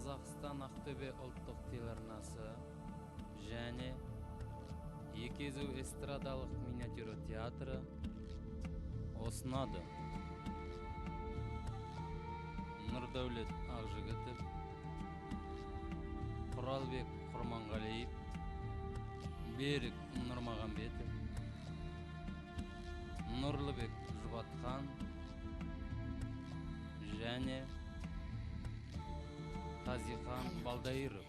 Қазақстан Ақтөбе ұлттық телеарнасы және Екезу эстрадалық миниатюра театры ұсынады. Нұрдәулет Ақжігітов, Құралбек Құрманғалиев, Берік Нұрмағамбетов, Нұрлыбек Жұбатқан және Қазихан Балдайыров.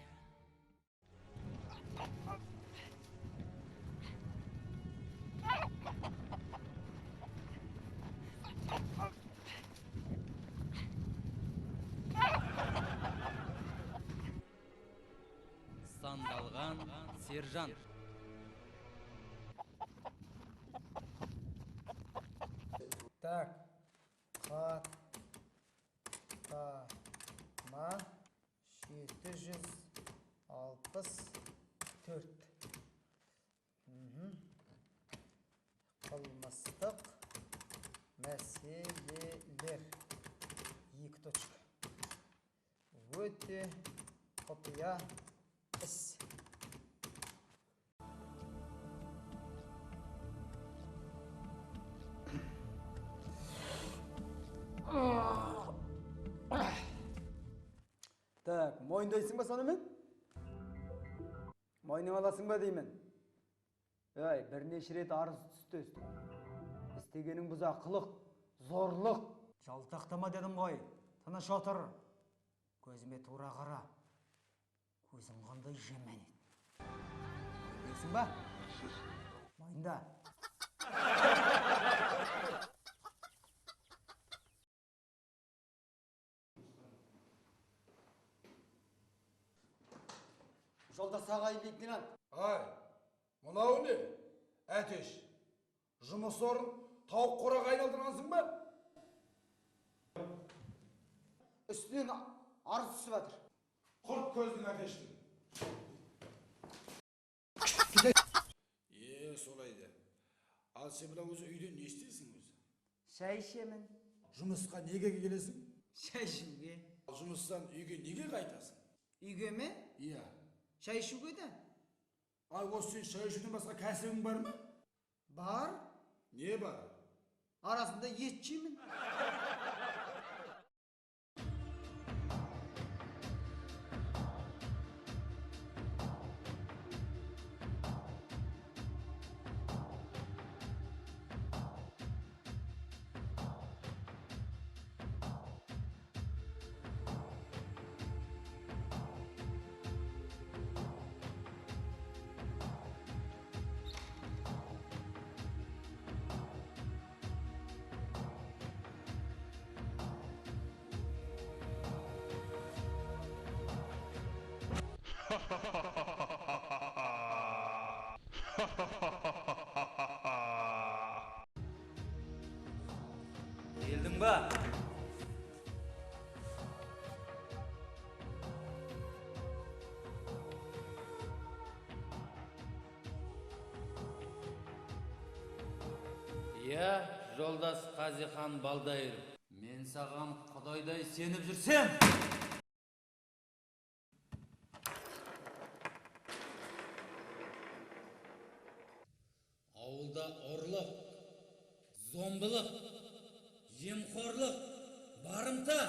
Сандалған сержант. Так, хаттама 764. Қылмыстық мәселелер. 2 точка. Өте құпия іс. Так, мойындайсың ба сонымен? Мойның аласың ба деймін? Ай, бірнеше рет арыз түсті өстің. Істегенің бұзақылық, зорлық. Жалтақтама дедім ғой. Тыныш отыр. Көзіме тура қара. Көзің қандай жемен еді. Мойындайсың ба? Мойында. Жолдас ағай лейтенант. Ай, мынау не? Әтеш, жұмыс орын тауық қораға айналдырғансың ба? Үстінен арыз түсіп жатыр. Құрт көздің әтештің. Солайды. Ал сен мына өзі үйден не істейсің өзі? Шай ішемін. Жұмысқа неге келесің? Шай ішуге. Ал жұмыстан үйге неге қайтасың? Үйге ме? Иә. Шай ішуге де? Ал осы сен шай ішуден басқа кәсібің бар ма? Бар. Не бар? Арасында ет жеймін. Келдің ба? Иә, жолдас Қазихан Балдайыров. Мен саған құдайдай сеніп жүрсем. Ауылда ұрлық, зомбылық, жемқорлық, барымта.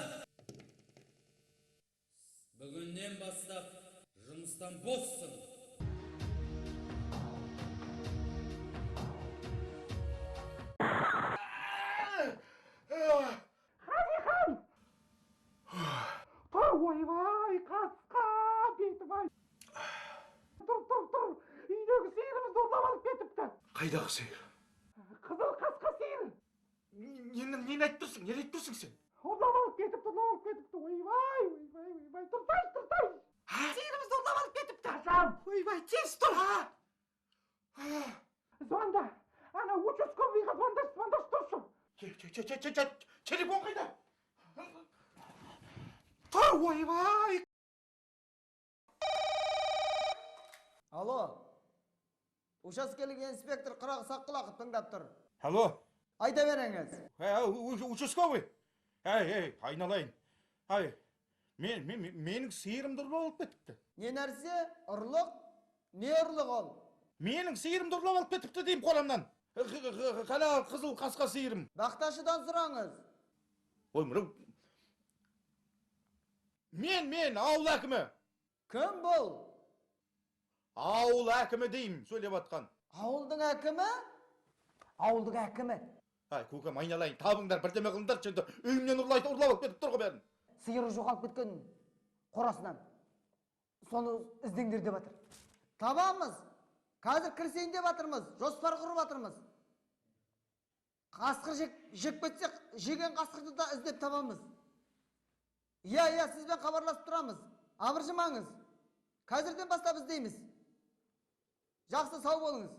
Бүгіннен бастап жұмыстан боссың. Қазихан! Тұр, ойбай, қасқа бетім-ай. Тұр. Үйдегі сиырымызды ұрлап алып кетіпті. Қайдағы сиыр? Қызыл қасқа сиыр. Нені айтып тұрсың? Не айтып тұрсың сен? Ұрлап алып кетіпті. Ойбай. Тұрсай. Сиырымызды ұрлап алып кетіпті. Қашан? Ойбай, тез тұр. Звонда. Ана участковыйға звондаш тұршы. Телефон қайда? Тұр, ойбай. Алло. Учаскелік инспектор Қырағы Саққылақов тыңдап тұр. Алло. Айта беріңіз. Участковый. Айналайын. Mening sıyırımda uрлап алып кетіпті. Не нәрсе? Ұрлық? Не ұрлық ол? Менің сиырымды ұрлап алып кетіпті деймін қолымнан. Қана қызыл қасқа сиырым. Бақташыдан сұраңыз. Ой, мынау. Мен ауыл әкімі. Кім бұл? Ауыл әкімі деймін, сөйлеп атқан. Ауылдың әкімі? Ауылдың әкімі. Ай, көкем, айналайын, табыңдар, бірдеме қылыңдар, енді үйімнен ұрлап алып кетіп тұр ғой бәрін. Сиыры жоғалып кеткен қорасынан. Соны іздеңдер деп жатыр. Табамыз. Қазір кірсейін деп жатырмыз. Жоспар құрып жатырмыз. Қасқыр жеп кетсек, жеген қасқырды да іздеп табамыз. Иә, сізбен хабарласып тұрамыз. Абыржымаңыз. Қазірден бастап іздейміз. Жақсы, сау болыңыз.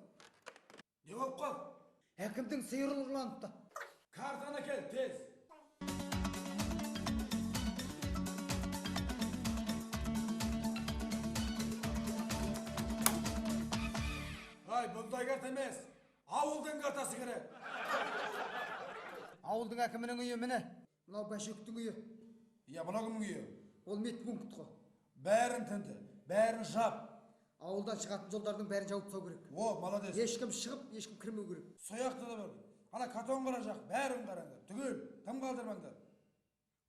Не болып қал? Әкімдің сиыры ұрланыпты. Картаны кел, тез. Ай, бұндай карта емес. Ауылдың картасы керек. Ауылдың әкімінің үйі міне. Мынау Бәшөктің үйі. Иә, мына кімнің үйі? Ол мет пункт қой. Бәрін тінді, бәрін жап. Ауылдан шығатын жолдардың бәрін жауып тастау керек. О, молодец. Ешкім шығып, ешкім кірмеу керек. Сояқты да бәрін. Ана картон қара жақ, бәрін қараңдар. Түгел, тым қалдырмаңдар.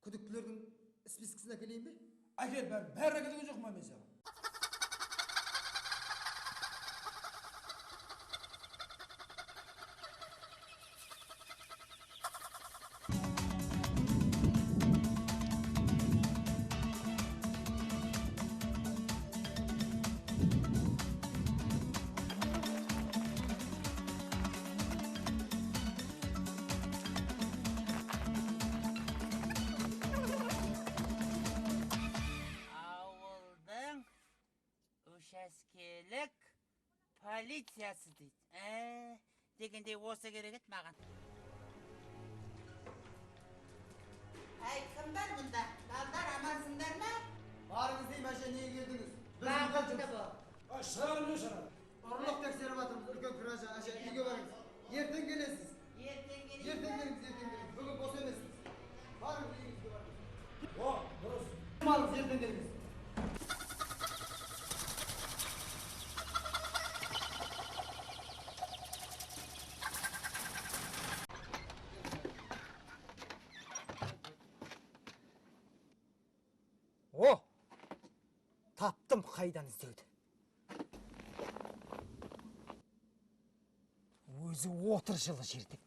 Күдіктілердің спискісін әкелейін бе? Әкел, бәрін әкелуге жоқ ма мен саған? Ауылдың учаскелік полициясы дейді. Дегенде осы керек еді маған. Әй, кім бар мұнда? Балдар амансыңдар ма? Барыңыз дейм, әже, неге келдіңіз? Бағымды бұл. Шығарым не шығарым? Ұрлық тексеріп жатырмыз, үлкен күража, әже, үйге барыңыз. Ертең келесіз. Ертең Ертең келіңіз. Бүгін бос емессіз. Барыңыз, үйіңізге барыңыз. О, дұрыс. Барыңыз, ертең келіңіз. О! Таптым қайдан іздеуді. Өзі отыр жылы жерде.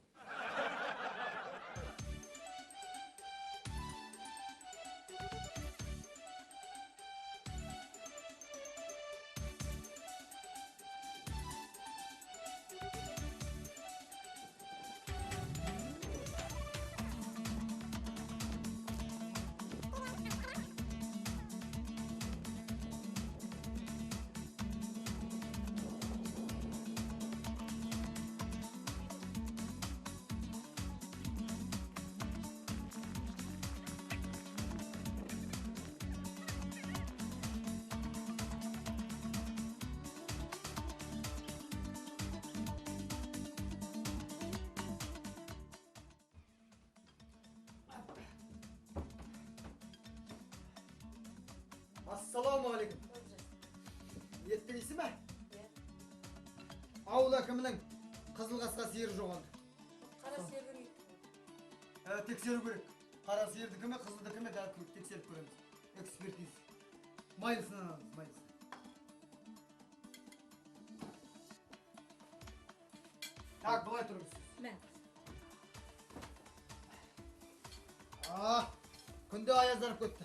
Ассалаумағалейкум. Еттің исі ме? Ауыл әкімінің қызыл қасқа сиыры жоғалды. Қара сиырдың Тексеру керек. Қара сиырдікі ме, қызылдікі ме, тексеріп көреміз. Экспертиз. Майлысынан аламыз, майлысын. Так, былай тұрыңыз. Мен. Күнде аязданып кетті.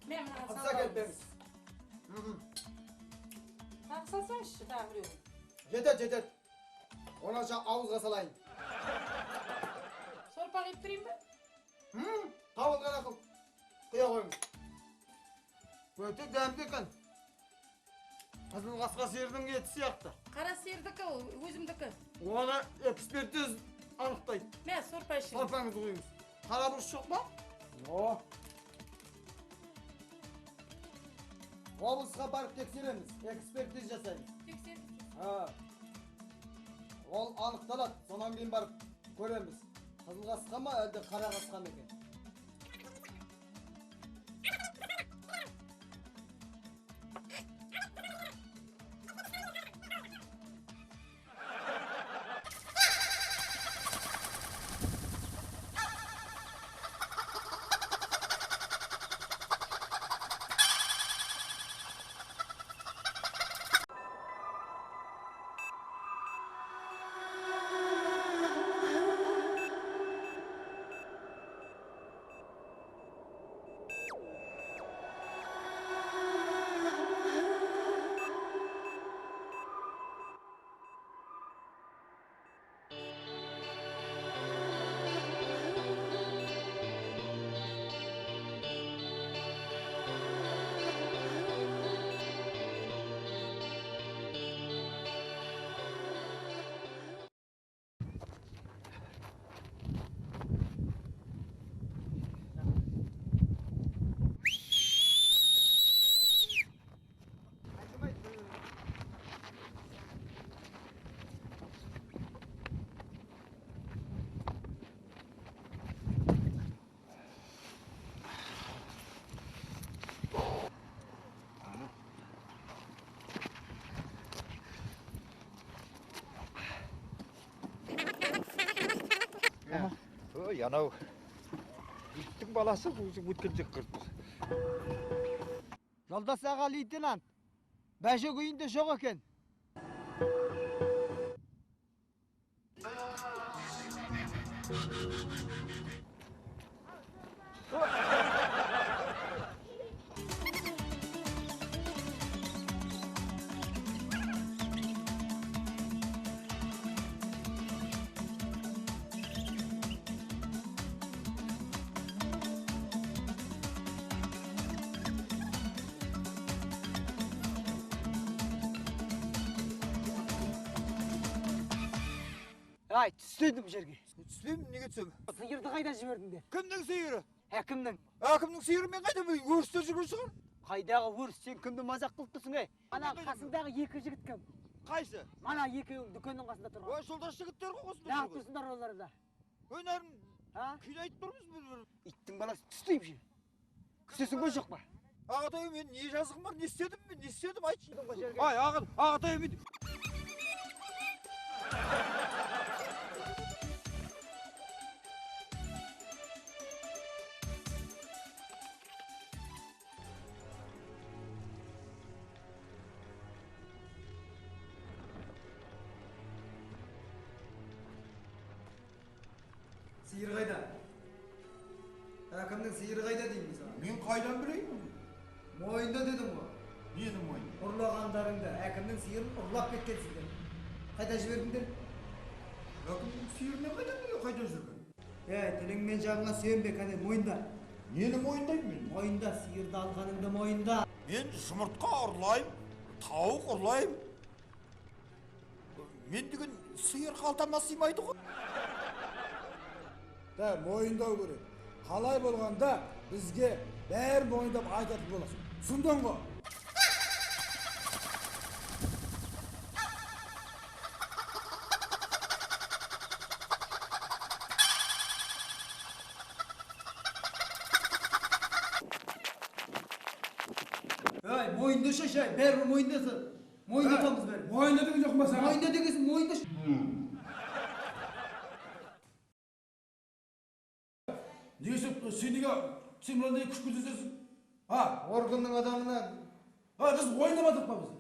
Мен мына Қыпса келіп беріңіз. Тақсасаңшы тағы біреу. Жетеді. Онаша ауызға салайын. Сорпа қиып берейін бе? Табылған ақыл. Құя қойыңыз. Өте дәмді екен. Қызыл қасқа сиырдың еті сияқты. Қара сиырдікі ол, өзімдікі. Оны экспертиз анықтайды. Мен сорпа ішейін. Сорпаңызды қойыңыз. Қара бұрыш жоқ па? Жоқ. Облысқа барып тексереміз, экспертиз жасаймыз. Тексер. Ол анықталады, сонан кейін барып Ko'ramiz. Qizil qasqami, yoki qora qasqami ekan? Анау иттің баласы өткен жек қырды. Жолдас аға лейтенант. Бәжік үйінде жоқ екен. Ай, түстедім жерге. Түспеймін, неге түсем? Сиырды қайдан жібердіңдер? Кімнің сиыры? Әкімнің. Әкімнің сиыры мен қайда өрісте жүрген шығар? Қайдағы өріс, сен кімді мазақ қылып тұрсың, ей? Ана қасыңдағы екі жігіт кім? Қайсы? Мана екеуі дүкеннің қасында тұрған. Ой, жолдас жігіттер ғой осында Неғып жүрген. тұрсыңдар олар да? Өнерін А? күйде айтып тұрмыз біз. Иттің баласы түстейм же. Күсесің бе жоқ па? Ағатай, мен не жазығым бар, не істедім мен, не істедім айтшы. Ай, ағатай, мен... Сиыр қайда? Әкімнің сиыры қайда деймін саған? Мен қайдан білейін? Мойында дедім ғой. Нені мойын? Ұрлағандарыңды, әкімнің сиырын ұрлап кеткенсіңдер. Қайда жібердіңдер? Әкімнің сиыры мен қайдан білейін, қайдан жүрген? Тіліңмен жағыңа сүйенбе, кәне мойында. Нені мойындаймын мен? Мойында, сиырды алғаныңды мойында. Мен жұмыртқа ұрлайым, тауық ұрлайым. Мен деген сиыр қалтама сыймайды ғой. Да, мойындау керек. Қалай болғанда бізге бәрі мойындап айтатын боласың. Сұндың ғой. Ey, mойында шашай, бәрі мойындасın. Мойындатамыз бәрі. Мойында деген жоқ па саған? Мойында дегенсің, мойында. Несіп, сен неге сен мынандай күш көрсетесің? Органның адамынан. Біз ойнамадық па біз?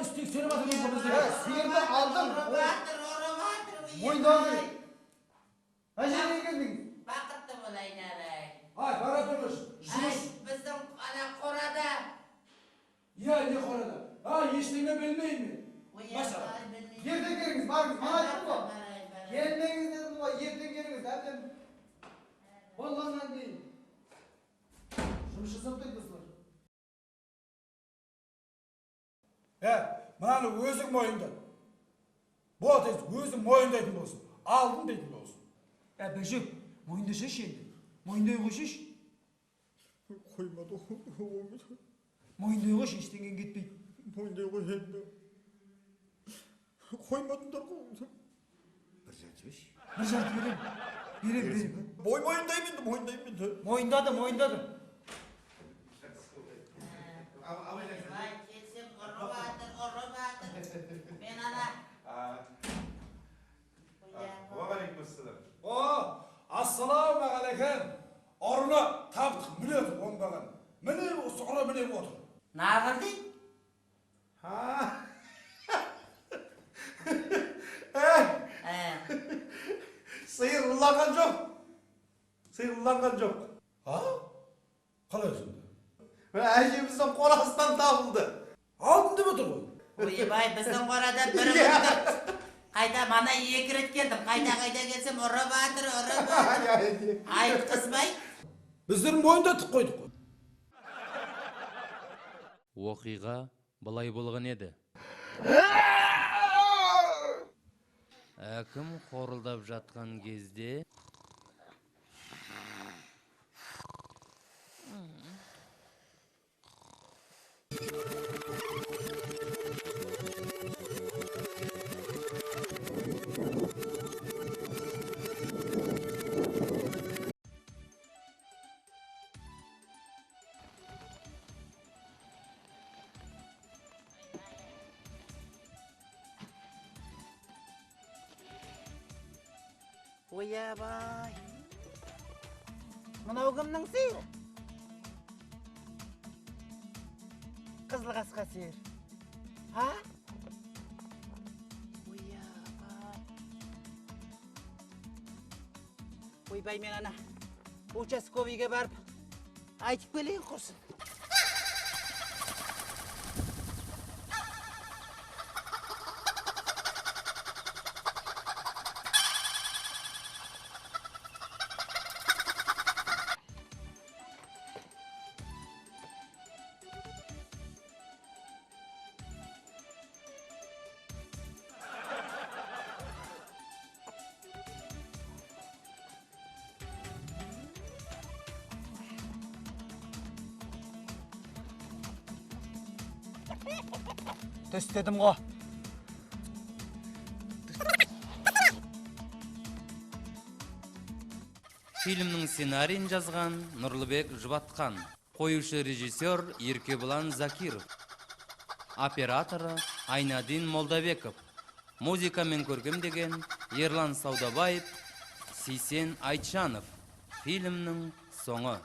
Істек сені батырмыз ба бізде? Сиырды алдым. Мойында алдым. Әжеге келдіңіз. Бақытты болайын арай. Бара тұрмыш. Ай, біздің ана қорада. Не қорада? Ештеңе білмеймін мен. Баса. Ертең келіңіз, барыңыз. Мана айттым ғой. Келмеңіз дедім ғой, ертең келіңіз. Әбден болғаннан кейін. Жұмыс жасап тұрсыздар. Мынаны өзің мойында. Болды, өзің мойындайтын болсын. Алдын дейтін болсын. Бөжек, мойында шеш енді. Мойындай қойшеш. Қоймады ғой. Мойындай қойш, ештеңен кетпейді. Мойындай қой енді. Қоймадыңдар ғой. Бір жат жібеш. Bir жарты берем. Мойындаймын енді, мойындаймын енді. Мойындадым. Ойбай, келсем ұрып атыр. Мен ана. О, ассаламағалейкум. Ұрыны таптық біледі оңбаған. Міне осы ұры міне отыр. Нағыр дейді? Сиырланған жоқ. Сиырланған жоқ. Қалай өзіңді? Әжеміздің қорасынан табылды. Алдын деп отыр ғой. Ойбай, біздің қорада бір ұмытыр. Қайда мана 2 рет келдім. Қайда келсем ұрып атыр. Айтқызбай. Біздердің мойындатып қойдық қой. Оқиға былай болған еді. Әкім қорылдап жатқан кезде Ойбай. Мынау кімнің сиыры? Қызыл қасқа сиыр. Ойбай, мен ана участковыйға барып айтып келейін құрсын. Төстедім ғой. Фильмнің сценарийін жазған Нұрлыбек Жұбатқан, қоюшы режиссер Еркебұлан Закиров, операторы Айнадин Молдабеков, музыка мен көркемдеген Ерлан Саудабаев, Сейсен Айтжанов. Фильмнің соңы.